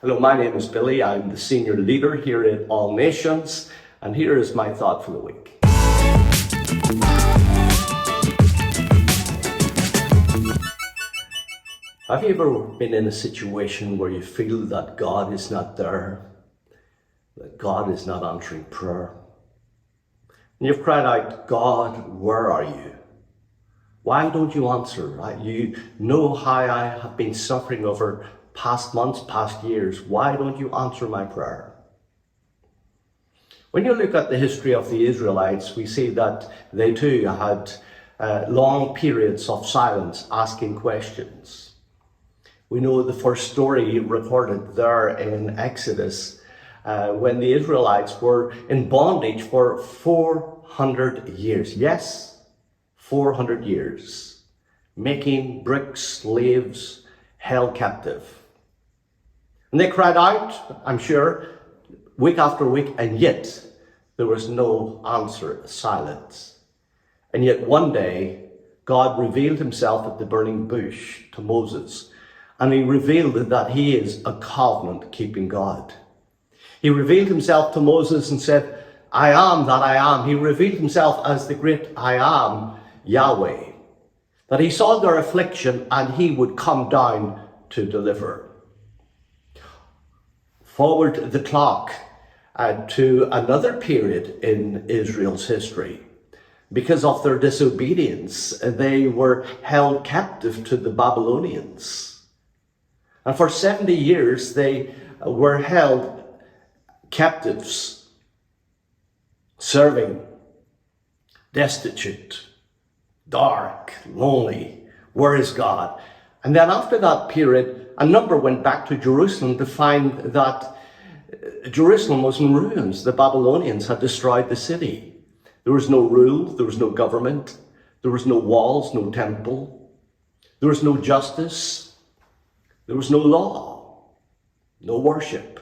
Hello, my name is Billy. I'm the senior leader here at All Nations, and here is my thought for the week. Have you ever been in a situation where you feel that God is not there, that God is not answering prayer? And you've cried out, God, where are you? Why don't you answer? You know how I have been suffering over past months, past years. Why don't you answer my prayer? When you look at the history of the Israelites, we see that they too had long periods of silence, asking questions. We know the first story recorded there in Exodus when the Israelites were in bondage for 400 years. Yes, 400 years, making bricks, slaves, held captive. And they cried out, I'm sure, week after week, and yet there was no answer, silence. And yet one day, God revealed himself at the burning bush to Moses, and he revealed that he is a covenant-keeping God. He revealed himself to Moses and said, I am that I am. He revealed himself as the great I am, Yahweh, that he saw their affliction and he would come down to deliver. Forward the clock to another period in Israel's history. Because of their disobedience, they were held captive to the Babylonians. And for 70 years, they were held captives, serving, destitute, dark, lonely. Where is God? And then after that period, a number went back to Jerusalem to find that Jerusalem was in ruins. The Babylonians had destroyed the city. There was no rule, there was no government, there was no walls, no temple, there was no justice, there was no law, no worship.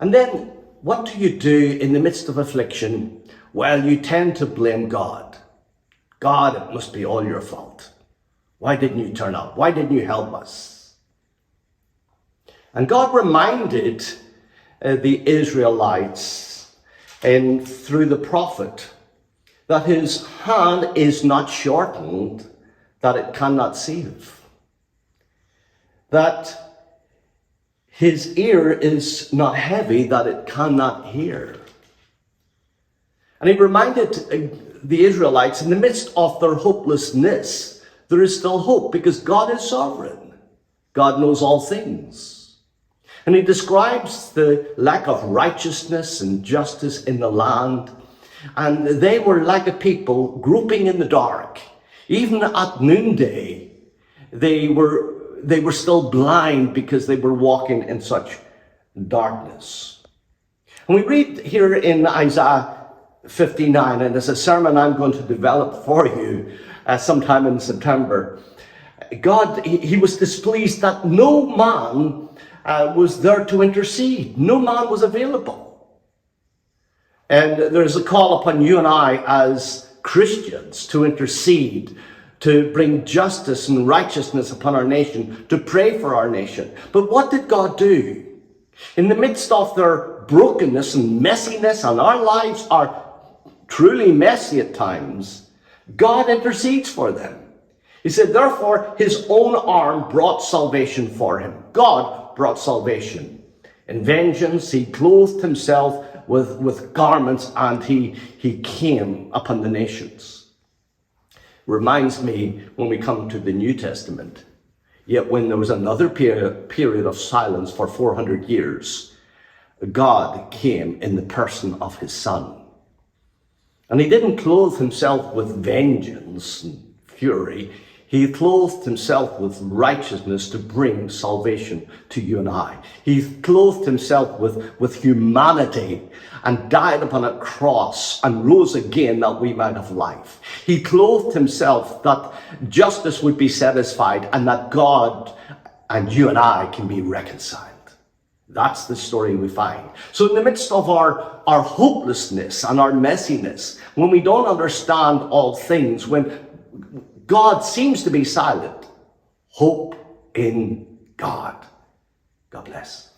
And then what do you do in the midst of affliction? Well, you tend to blame God. God, it must be all your fault. Why didn't you turn up? Why didn't you help us? And God reminded the Israelites through the prophet that his hand is not shortened, that it cannot save. That his ear is not heavy, that it cannot hear. And he reminded the Israelites, in the midst of their hopelessness, there is still hope because God is sovereign. God knows all things. And he describes the lack of righteousness and justice in the land. And they were like a people groping in the dark. Even at noonday, they were still blind because they were walking in such darkness. And we read here in Isaiah 59, and it's a sermon I'm going to develop for you sometime in September. God, he was displeased that no man was there to intercede. No man was available. And there's a call upon you and I as Christians to intercede, to bring justice and righteousness upon our nation, to pray for our nation. But what did God do? In the midst of their brokenness and messiness, and our lives are truly messy at times, God intercedes for them. He said, therefore, his own arm brought salvation for him. God brought salvation. In vengeance, he clothed himself with garments, and he came upon the nations. Reminds me when we come to the New Testament, yet when there was another period of silence for 400 years, God came in the person of his Son. And he didn't clothe himself with vengeance and fury. He clothed himself with righteousness to bring salvation to you and I. He clothed himself with humanity and died upon a cross and rose again that we might have life. He clothed himself that justice would be satisfied and that God and you and I can be reconciled. That's the story we find. So in the midst of our hopelessness and our messiness, when we don't understand all things, when God seems to be silent, hope in God. God bless.